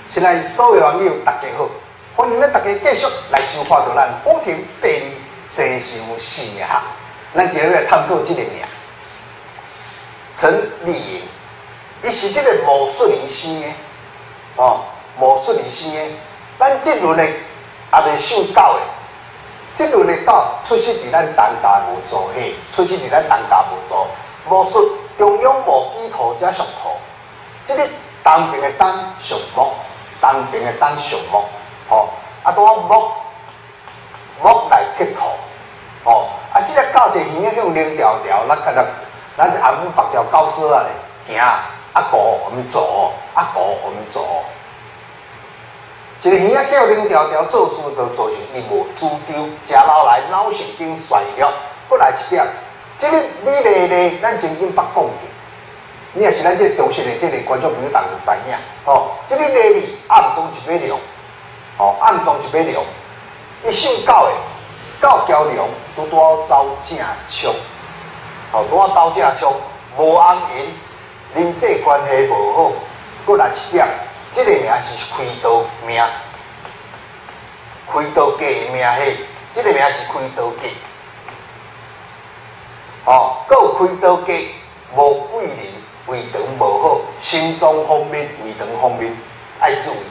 现在所有网友大家好，欢迎咱大家继续来收看到咱法庭第二生相四下，咱今日来探讨这个名陈丽莹，伊是这个毛顺仪生的，毛顺仪生的，咱这轮的也未姓狗的，这轮的狗出世伫咱东家无做嘿，出世伫咱东家无做，毛顺中央无机构加上土，这个东边的东上木。东边的东上木，拄木来结土，即个狗就耳向灵条条，咱是红白条狗丝啊咧，行狗我们走，狗我们走。一个耳叫灵条条，做事就做成伊无主张，食老来脑神经衰弱。过来一点，即个美丽丽，咱曾经捌讲过。你也是咱这中式的这个观众朋友，大家知影，这个礼理暗中一尾龙，暗中一尾龙，伊姓狗的，狗交龙，拄走正冲，拄走正冲，无红颜，人际关系无好，过来一点，这个名是开刀名，开刀家的名嘿，这个名是开刀家，佫有开刀家无贵人。胃肠无好，心脏方面、胃肠方面爱注意。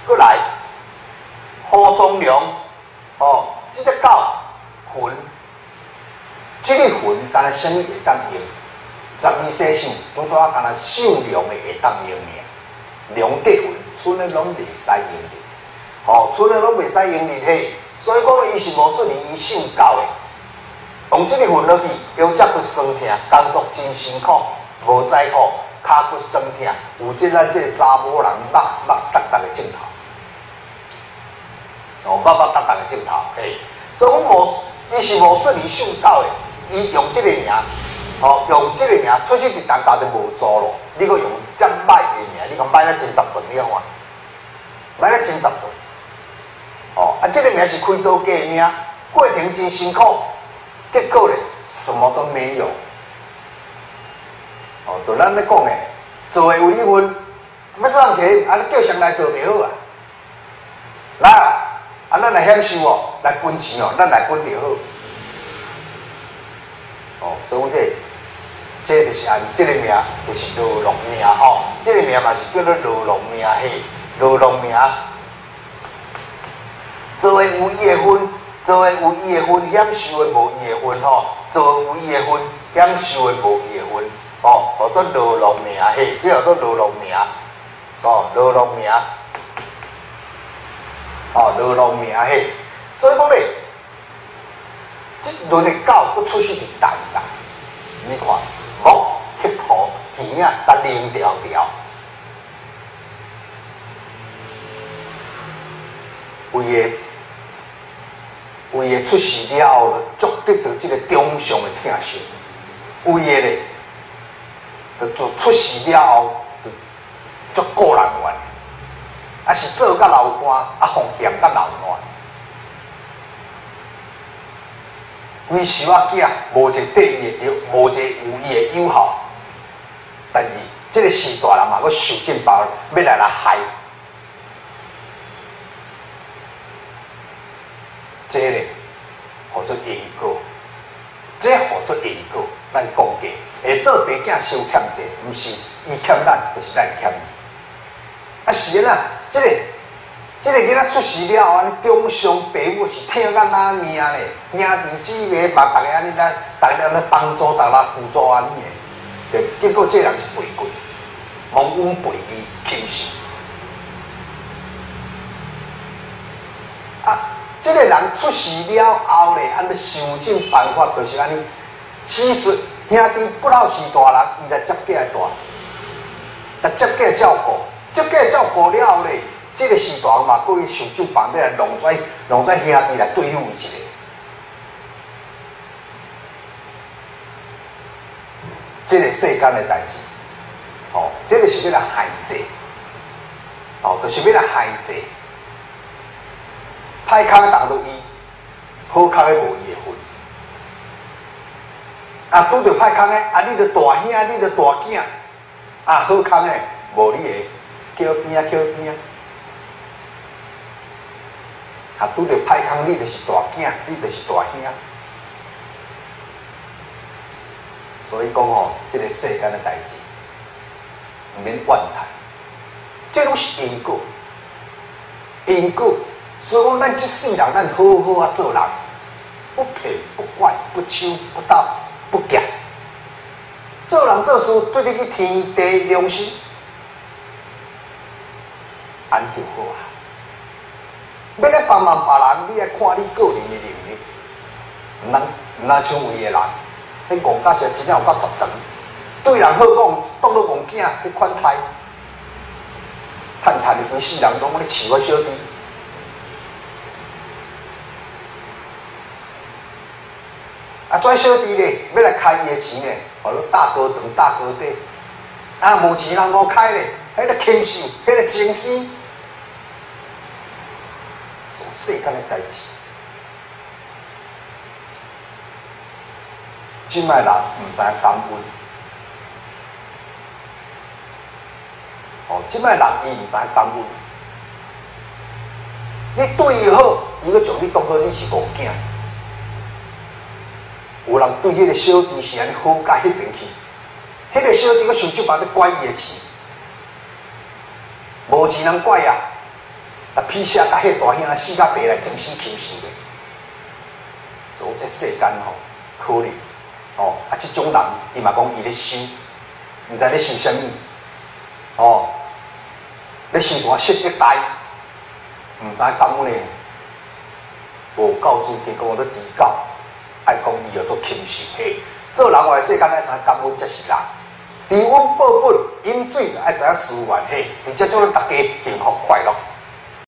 过来，好中良，这只狗魂，这个魂，干那什么会当用？12世想，拄啊，干那姓梁的会当用尔。梁结魂，剩的拢袂使用的，剩的拢袂使用的嘿。所以讲，伊是毛顺仪，伊姓狗的，用这个魂落去，腰脊骨酸痛，工作真辛苦。无在乎，骹骨酸痛，有即咱即个查某人目耷耷的镜头，目耷耷的镜头，嘿，所以讲伊是毛顺仪姓狗的，伊用即个名，用即个名出去伫东家就无做咯。你搁用遮歹的名，你讲歹了真十足了哇，歹了真十足。这个名是开刀家的名，过程真辛苦，结果咧什么都没有。就咱咧讲诶，做诶有离婚，要做人摕，叫上来做袂好啊。来，咱来享受来分钱咱来分就好。所以讲这就是按这个名，就是罗龙名这个名嘛是叫做罗龙名嘿，罗龙名。做诶有伊诶婚，做诶有伊诶婚，享受诶无伊诶婚做有伊诶婚，享受诶无伊诶婚。叫做罗龙名嘿，这叫做罗龙名，罗龙名，罗龙名嘿。所以讲咧，这轮的狗都出世伫东家，你看木铁土边啊，搭灵条条，为个出世了后，足得到这个中上的疼惜，为个咧。就出事了后，就足个人怨，是做甲流汗，放嫌甲流汗。规时仔囝无一个对伊的着，无一个有伊的友好，但是这个时大人嘛，佮受尽包要来害，这个叫做因果，这叫做因果，咱讲过。会做爸囝伤欠债，毋是伊欠咱，就是咱欠伊。是啊，这个囡仔出世了后，中上爸母是疼甲哪命咧？兄弟姊妹嘛，逐个安尼咱，逐个安尼帮助，逐个辅助安尼诶。结果这人是背过，蒙恩背义，轻视。这个人出世了后咧，安尼想尽办法，就是安尼死说。兄弟不老是大人，伊来接家大，来接家照顾，接家照顾了后咧，这个是大人嘛，故意想尽办法来弄出兄弟来对付一个。这个世间的代志，这个是要来害济，就是要来害济。歹康的当做伊，好康的无伊的份。拄着歹康的，你着大兄，你着大囝，好康的无你的，叫边。啊，拄着歹康，你就是大囝，你就是大兄。所以讲吼，这个世间的代志，唔免怨叹，这拢是因果，因果。所以讲，咱这世人，咱好好啊做人，不骗不怪不抢不盗不劫，做人做事对得起天地良心，安就好啊。要来帮忙别人，你爱看你个人的能力，唔能像有的人，迄戆甲是真正有够杂长，对人好讲，当做戆囝去款待，趁的规世人拢咧饲我小弟。啊，跩小弟咧，要来开伊的钱咧，互你大哥长大哥短，啊，无钱人无开咧，迄个轻视，迄个精神，世间的代志，即摆人唔知感恩，哦，即摆人伊唔知感恩，你对伊好，伊个将你当作你是戆囝。有人对迄个小弟是安尼好甲迄边去，迄个小弟个想即摆咧怪伊的钱，无钱人怪啊，啊披下甲迄大兄死甲白来争死轻视的，所以这世间吼可怜哦，啊即种人伊嘛讲伊咧修，毋知咧修啥物哦，咧修啥色一代，毋知感恩咧，无教主结果咧提高。爱讲伊要做轻视，嘿，做人话世间爱知感恩才是人。治温报本饮水爱知影思源，嘿，而且做咱大家幸福。